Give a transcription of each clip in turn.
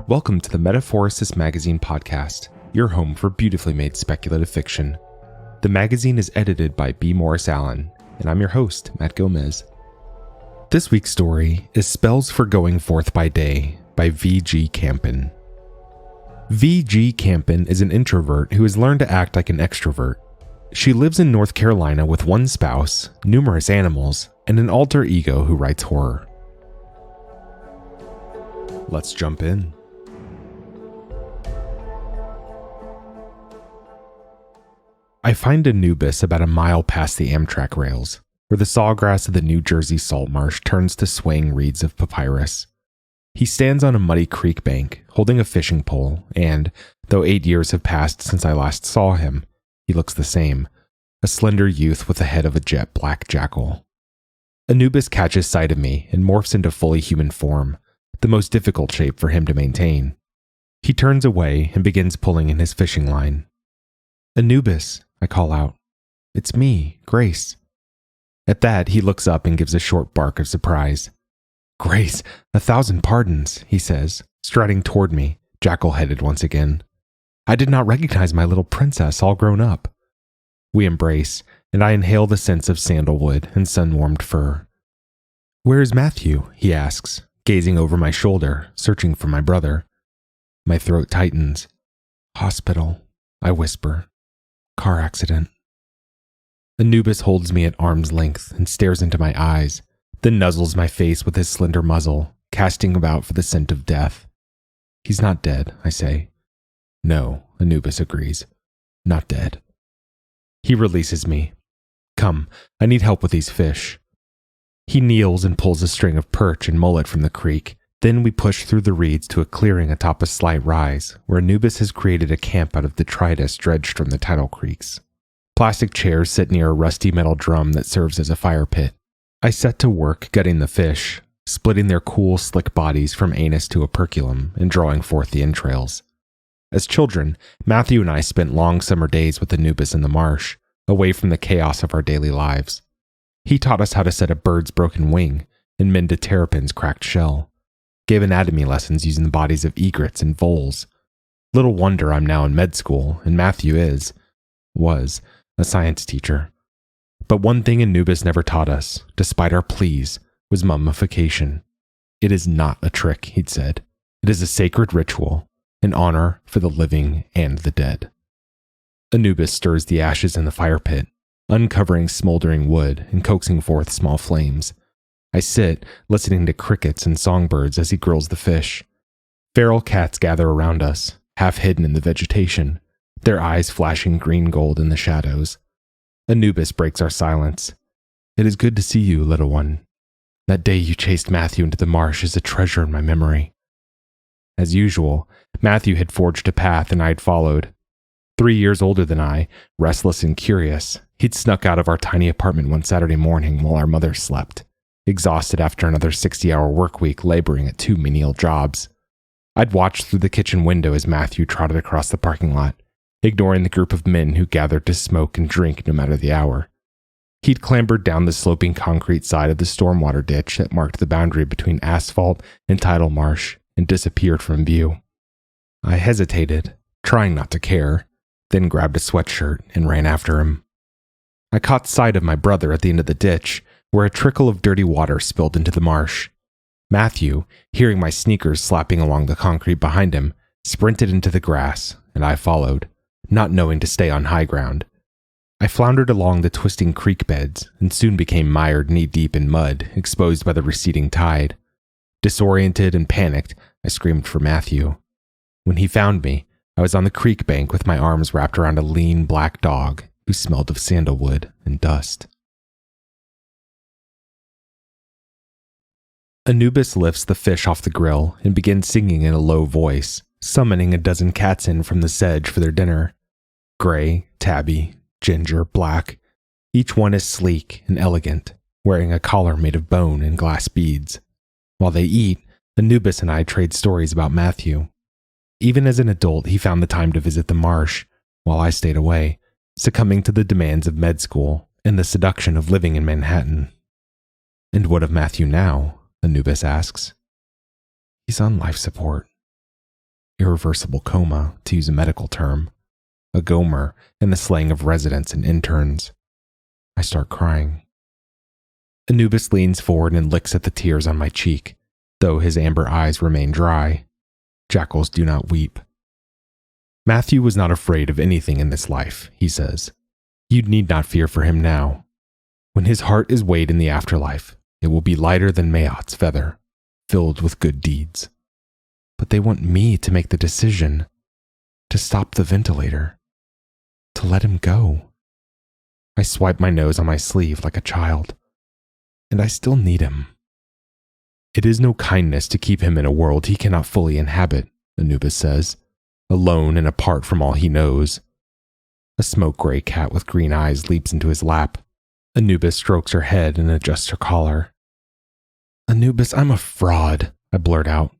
Welcome to the Metaphorosis magazine podcast, your home for beautifully made speculative fiction. The magazine is edited by B. Morris Allen, and I'm your host, Matt Gomez. This week's story is Spells for Going Forth by Day by V.G. Campen. V.G. Campen is an introvert who has learned to act like an extrovert. She lives in North Carolina with one spouse, numerous animals, and an alter ego who writes horror. Let's jump in. I find Anubis about a mile past the Amtrak rails, where the sawgrass of the New Jersey salt marsh turns to swaying reeds of papyrus. He stands on a muddy creek bank, holding a fishing pole, and, though 8 years have passed since I last saw him, he looks the same, a slender youth with the head of a jet black jackal. Anubis catches sight of me and morphs into fully human form, the most difficult shape for him to maintain. He turns away and begins pulling in his fishing line. "Anubis," I call out. "It's me, Grace." At that, he looks up and gives a short bark of surprise. "Grace, 1,000 pardons," he says, striding toward me, jackal-headed once again. "I did not recognize my little princess all grown up." We embrace, and I inhale the scents of sandalwood and sun-warmed fur. "Where is Matthew?" he asks, gazing over my shoulder, searching for my brother. My throat tightens. "Hospital," I whisper. "Car accident." Anubis holds me at arm's length and stares into my eyes, then nuzzles my face with his slender muzzle, casting about for the scent of death. "He's not dead," I say. "No," Anubis agrees. "Not dead." He releases me. "Come, I need help with these fish." He kneels and pulls a string of perch and mullet from the creek. Then we push through the reeds to a clearing atop a slight rise, where Anubis has created a camp out of detritus dredged from the tidal creeks. Plastic chairs sit near a rusty metal drum that serves as a fire pit. I set to work gutting the fish, splitting their cool, slick bodies from anus to operculum and drawing forth the entrails. As children, Matthew and I spent long summer days with Anubis in the marsh, away from the chaos of our daily lives. He taught us how to set a bird's broken wing and mend a terrapin's cracked shell, gave anatomy lessons using the bodies of egrets and voles. Little wonder I'm now in med school, and Matthew was, a science teacher. But one thing Anubis never taught us, despite our pleas, was mummification. "It is not a trick," he'd said. "It is a sacred ritual, an honor for the living and the dead." Anubis stirs the ashes in the fire pit, uncovering smoldering wood and coaxing forth small flames. I sit, listening to crickets and songbirds as he grills the fish. Feral cats gather around us, half hidden in the vegetation, their eyes flashing green gold in the shadows. Anubis breaks our silence. "It is good to see you, little one. That day you chased Matthew into the marsh is a treasure in my memory." As usual, Matthew had forged a path and I had followed. 3 years older than I, restless and curious, he'd snuck out of our tiny apartment one Saturday morning while our mother slept, exhausted after another 60-hour work week laboring at 2 menial jobs. I'd watched through the kitchen window as Matthew trotted across the parking lot, ignoring the group of men who gathered to smoke and drink no matter the hour. He'd clambered down the sloping concrete side of the stormwater ditch that marked the boundary between asphalt and tidal marsh and disappeared from view. I hesitated, trying not to care, then grabbed a sweatshirt and ran after him. I caught sight of my brother at the end of the ditch, where a trickle of dirty water spilled into the marsh. Matthew, hearing my sneakers slapping along the concrete behind him, sprinted into the grass, and I followed, not knowing to stay on high ground. I floundered along the twisting creek beds and soon became mired knee-deep in mud, exposed by the receding tide. Disoriented and panicked, I screamed for Matthew. When he found me, I was on the creek bank with my arms wrapped around a lean black dog who smelled of sandalwood and dust. Anubis lifts the fish off the grill and begins singing in a low voice, summoning a dozen cats in from the sedge for their dinner. Gray, tabby, ginger, black. Each one is sleek and elegant, wearing a collar made of bone and glass beads. While they eat, Anubis and I trade stories about Matthew. Even as an adult, he found the time to visit the marsh, while I stayed away, succumbing to the demands of med school and the seduction of living in Manhattan. "And what of Matthew now?" Anubis asks. "He's on life support." irreversible coma, to use a medical term, a gomer in the slang of residents and interns. I start crying. Anubis leans forward and licks at the tears on my cheek, though his amber eyes remain dry. Jackals do not weep. Matthew was not afraid of anything in this life, he says. You need not fear for him now. When his heart is weighed in the afterlife, it will be lighter than Maot's feather, filled with good deeds. But they want me to make the decision, to stop the ventilator, to let him go. I swipe my nose on my sleeve like a child, and I still need him. It is no kindness to keep him in a world he cannot fully inhabit, Anubis says, alone and apart from all he knows. A smoke-gray cat with green eyes leaps into his lap. Anubis strokes her head and adjusts her collar. Anubis, I'm a fraud, I blurt out.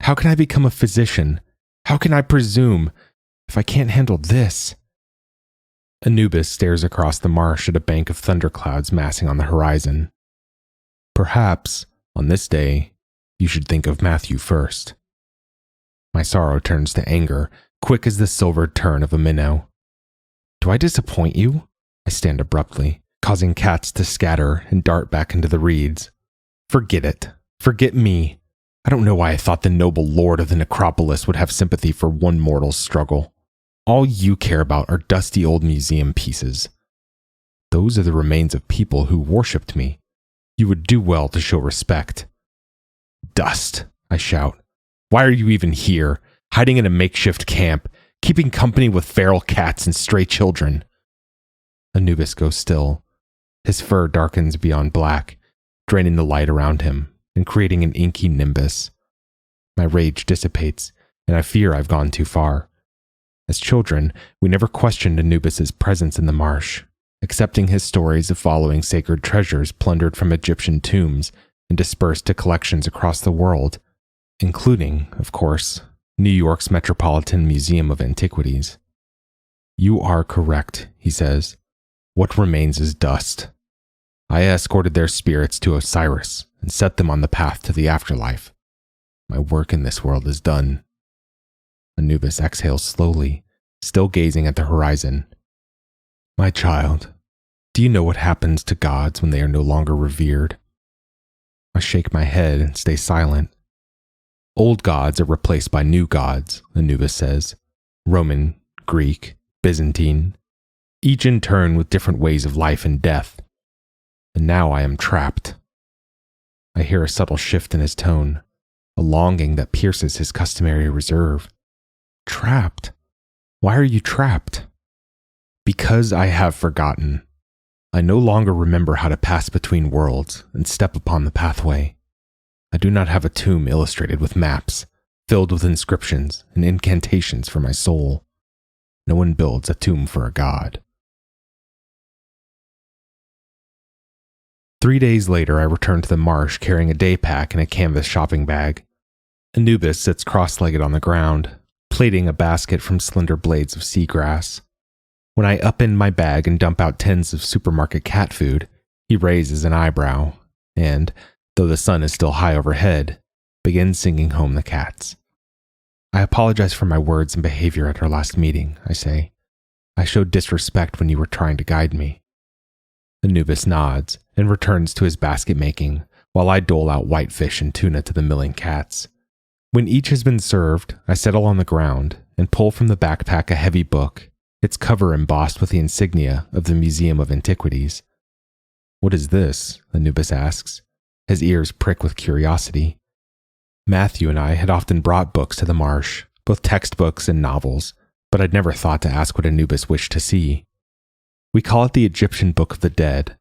How can I become a physician? How can I presume if I can't handle this? Anubis stares across the marsh at a bank of thunderclouds massing on the horizon. Perhaps, on this day, you should think of Matthew first. My sorrow turns to anger, quick as the silvered turn of a minnow. Do I disappoint you? I stand abruptly, causing cats to scatter and dart back into the reeds. Forget it. Forget me. I don't know why I thought the noble lord of the Necropolis would have sympathy for one mortal's struggle. All you care about are dusty old museum pieces. Those are the remains of people who worshipped me. You would do well to show respect. Dust, I shout. Why are you even here, hiding in a makeshift camp, keeping company with feral cats and stray children? Anubis goes still. His fur darkens beyond black, draining the light around him and creating an inky nimbus. My rage dissipates, and I fear I've gone too far. As children, we never questioned Anubis's presence in the marsh, accepting his stories of following sacred treasures plundered from Egyptian tombs and dispersed to collections across the world, including, of course, New York's Metropolitan Museum of Antiquities. You are correct, he says. What remains is dust. I escorted their spirits to Osiris and set them on the path to the afterlife. My work in this world is done. Anubis exhales slowly, still gazing at the horizon. My child, do you know what happens to gods when they are no longer revered? I shake my head and stay silent. Old gods are replaced by new gods, Anubis says. Roman, Greek, Byzantine, each in turn with different ways of life and death. And now I am trapped. I hear a subtle shift in his tone, a longing that pierces his customary reserve. Trapped? Why are you trapped? Because I have forgotten. I no longer remember how to pass between worlds and step upon the pathway. I do not have a tomb illustrated with maps, filled with inscriptions and incantations for my soul. No one builds a tomb for a god. 3 days later, I return to the marsh carrying a day pack and a canvas shopping bag. Anubis sits cross-legged on the ground, plaiting a basket from slender blades of seagrass. When I upend my bag and dump out tins of supermarket cat food, he raises an eyebrow and, though the sun is still high overhead, begins singing home the cats. I apologize for my words and behavior at our last meeting, I say. I showed disrespect when you were trying to guide me. Anubis nods and returns to his basket making while I dole out whitefish and tuna to the milling cats. When each has been served, I settle on the ground and pull from the backpack a heavy book, its cover embossed with the insignia of the Museum of Antiquities. What is this? Anubis asks. His ears prick with curiosity. Matthew and I had often brought books to the marsh, both textbooks and novels, but I'd never thought to ask what Anubis wished to see. We call it the Egyptian Book of the Dead.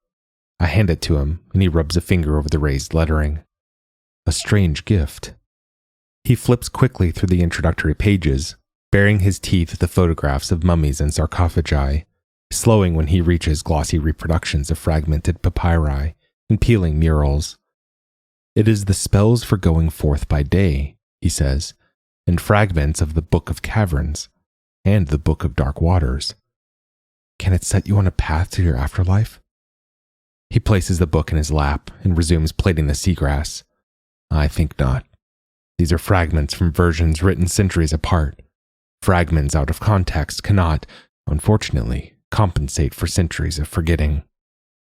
I hand it to him, and he rubs a finger over the raised lettering. A strange gift. He flips quickly through the introductory pages, baring his teeth at the photographs of mummies and sarcophagi, slowing when he reaches glossy reproductions of fragmented papyri and peeling murals. It is the spells for going forth by day, he says, and fragments of the Book of Caverns and the Book of Dark Waters. Can it set you on a path to your afterlife? He places the book in his lap and resumes plaiting the seagrass. I think not. These are fragments from versions written centuries apart. Fragments out of context cannot, unfortunately, compensate for centuries of forgetting.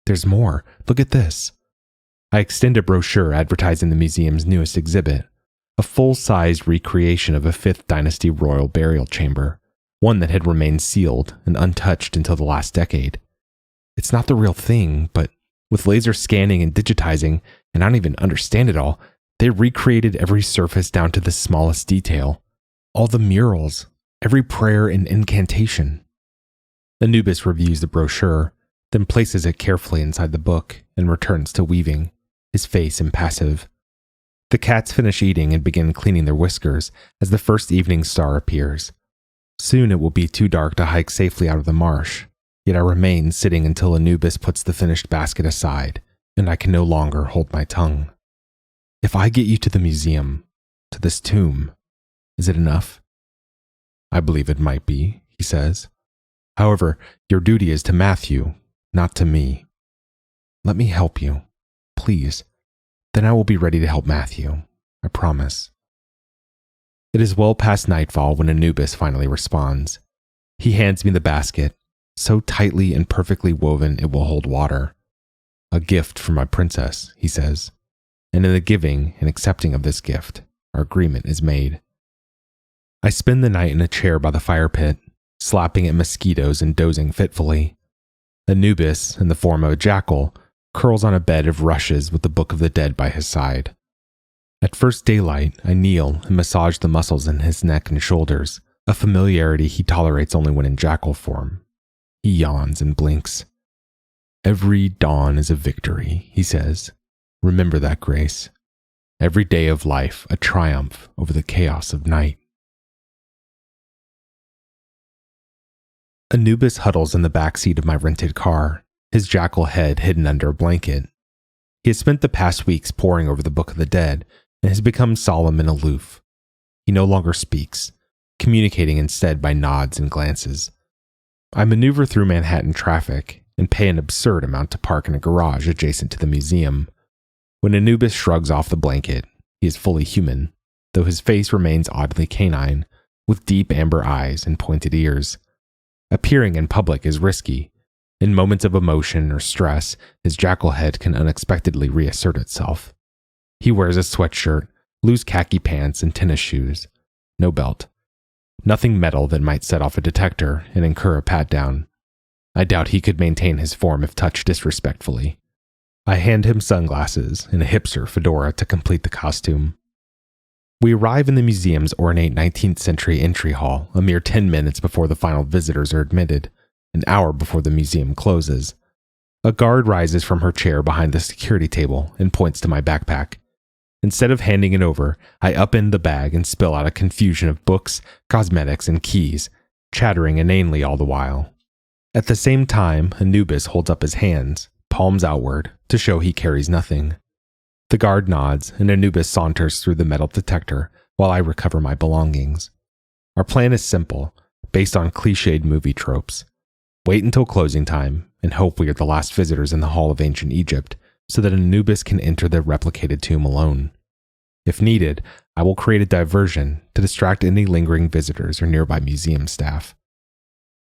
There's more. Look at this. I extend a brochure advertising the museum's newest exhibit, a full-sized recreation of a 5th Dynasty royal burial chamber, one that had remained sealed and untouched until the last decade. It's not the real thing, but with laser scanning and digitizing, and I don't even understand it all, they recreated every surface down to the smallest detail. All the murals, every prayer and incantation. Anubis reviews the brochure, then places it carefully inside the book and returns to weaving, his face impassive. The cats finish eating and begin cleaning their whiskers as the first evening star appears. Soon it will be too dark to hike safely out of the marsh, yet I remain sitting until Anubis puts the finished basket aside, and I can no longer hold my tongue. If I get you to the museum, to this tomb, is it enough? I believe it might be, he says. However, your duty is to Matthew, not to me. Let me help you, please. Then I will be ready to help Matthew, I promise. It is well past nightfall when Anubis finally responds. He hands me the basket, so tightly and perfectly woven it will hold water. A gift from my princess, he says, and in the giving and accepting of this gift, our agreement is made. I spend the night in a chair by the fire pit, slapping at mosquitoes and dozing fitfully. Anubis, in the form of a jackal, curls on a bed of rushes with the Book of the Dead by his side. At first daylight, I kneel and massage the muscles in his neck and shoulders, a familiarity he tolerates only when in jackal form. He yawns and blinks. Every dawn is a victory, he says. Remember that, Grace. Every day of life a triumph over the chaos of night. Anubis huddles in the back seat of my rented car, his jackal head hidden under a blanket. He has spent the past weeks poring over the Book of the Dead and has become solemn and aloof. He no longer speaks, communicating instead by nods and glances. I maneuver through Manhattan traffic and pay an absurd amount to park in a garage adjacent to the museum. When Anubis shrugs off the blanket, he is fully human, though his face remains oddly canine, with deep amber eyes and pointed ears. Appearing in public is risky. In moments of emotion or stress, his jackal head can unexpectedly reassert itself. He wears a sweatshirt, loose khaki pants, and tennis shoes. No belt. Nothing metal that might set off a detector and incur a pat-down. I doubt he could maintain his form if touched disrespectfully. I hand him sunglasses and a hipster fedora to complete the costume. We arrive in the museum's ornate 19th century entry hall a mere 10 minutes before the final visitors are admitted, an hour before the museum closes. A guard rises from her chair behind the security table and points to my backpack. Instead of handing it over, I upend the bag and spill out a confusion of books, cosmetics, and keys, chattering inanely all the while. At the same time, Anubis holds up his hands, palms outward, to show he carries nothing. The guard nods, and Anubis saunters through the metal detector while I recover my belongings. Our plan is simple, based on cliched movie tropes. Wait until closing time, and hope we are the last visitors in the Hall of Ancient Egypt, so that Anubis can enter the replicated tomb alone. If needed, I will create a diversion to distract any lingering visitors or nearby museum staff.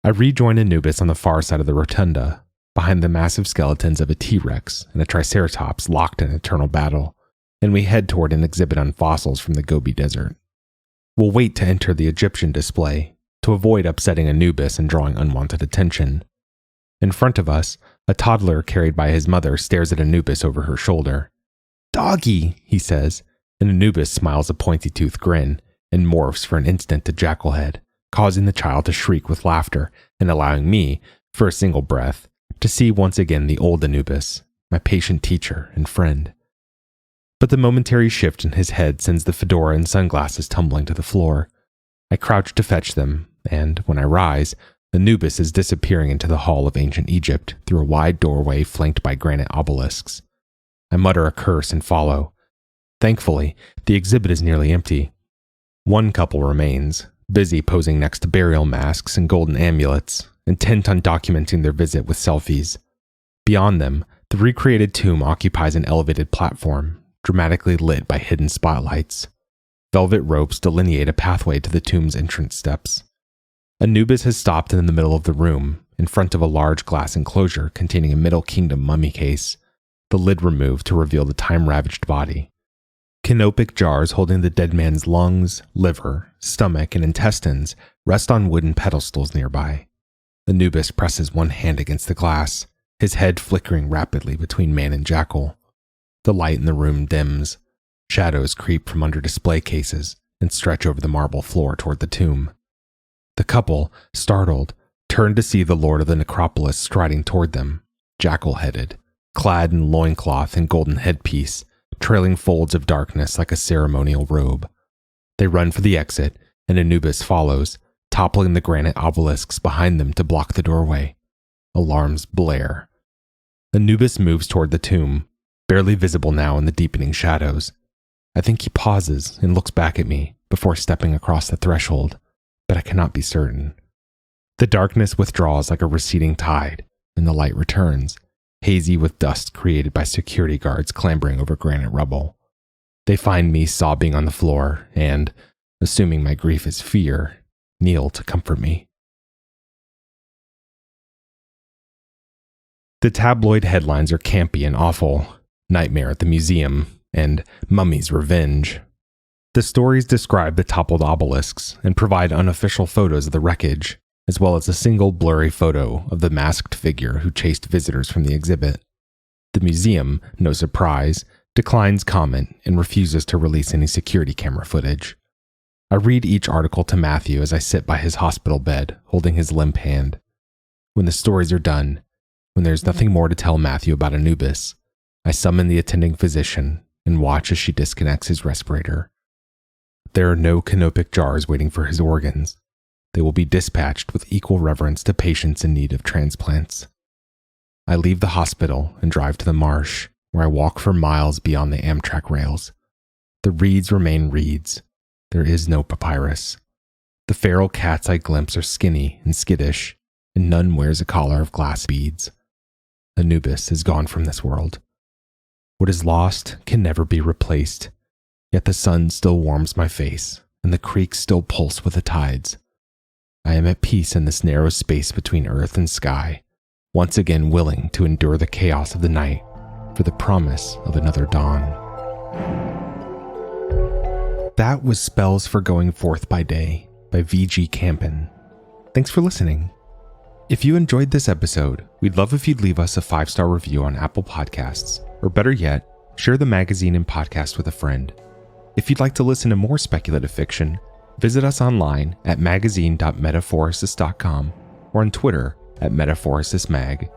I rejoin Anubis on the far side of the rotunda, behind the massive skeletons of a T-Rex and a Triceratops locked in eternal battle, and we head toward an exhibit on fossils from the Gobi Desert. We'll wait to enter the Egyptian display, to avoid upsetting Anubis and drawing unwanted attention. In front of us, a toddler carried by his mother stares at Anubis over her shoulder. "Doggy," he says, and Anubis smiles a pointy-toothed grin and morphs for an instant to Jackalhead, causing the child to shriek with laughter and allowing me, for a single breath, to see once again the old Anubis, my patient teacher and friend. But the momentary shift in his head sends the fedora and sunglasses tumbling to the floor. I crouch to fetch them, and when I rise, Anubis is disappearing into the Hall of Ancient Egypt through a wide doorway flanked by granite obelisks. I mutter a curse and follow. Thankfully, the exhibit is nearly empty. One couple remains, busy posing next to burial masks and golden amulets, intent on documenting their visit with selfies. Beyond them, the recreated tomb occupies an elevated platform, dramatically lit by hidden spotlights. Velvet ropes delineate a pathway to the tomb's entrance steps. Anubis has stopped in the middle of the room, in front of a large glass enclosure containing a Middle Kingdom mummy case, the lid removed to reveal the time-ravaged body. Canopic jars holding the dead man's lungs, liver, stomach, and intestines rest on wooden pedestals nearby. Anubis presses one hand against the glass, his head flickering rapidly between man and jackal. The light in the room dims. Shadows creep from under display cases and stretch over the marble floor toward the tomb. The couple, startled, turn to see the Lord of the Necropolis striding toward them, jackal-headed, clad in loincloth and golden headpiece, trailing folds of darkness like a ceremonial robe. They run for the exit, and Anubis follows, toppling the granite obelisks behind them to block the doorway. Alarms blare. Anubis moves toward the tomb, barely visible now in the deepening shadows. I think he pauses and looks back at me before stepping across the threshold, but I cannot be certain. The darkness withdraws like a receding tide, and the light returns, hazy with dust created by security guards clambering over granite rubble. They find me sobbing on the floor and, assuming my grief is fear, kneel to comfort me. The tabloid headlines are campy and awful: Nightmare at the Museum and Mummy's Revenge. The stories describe the toppled obelisks and provide unofficial photos of the wreckage, as well as a single blurry photo of the masked figure who chased visitors from the exhibit. The museum, no surprise, declines comment and refuses to release any security camera footage. I read each article to Matthew as I sit by his hospital bed, holding his limp hand. When the stories are done, when there's nothing more to tell Matthew about Anubis, I summon the attending physician and watch as she disconnects his respirator. There are no canopic jars waiting for his organs. They will be dispatched with equal reverence to patients in need of transplants. I leave the hospital and drive to the marsh, where I walk for miles beyond the Amtrak rails. The reeds remain reeds. There is no papyrus. The feral cats I glimpse are skinny and skittish, and none wears a collar of glass beads. Anubis is gone from this world. What is lost can never be replaced, yet the sun still warms my face, and the creeks still pulse with the tides. I am at peace in this narrow space between earth and sky, once again willing to endure the chaos of the night for the promise of another dawn. That was Spells for Going Forth by Day by V.G. Campen. Thanks for listening. If you enjoyed this episode, we'd love if you'd leave us a 5-star review on Apple Podcasts, or better yet, share the magazine and podcast with a friend. If you'd like to listen to more speculative fiction, visit us online at magazine.metaphorosis.com or on Twitter at metaphorosismag.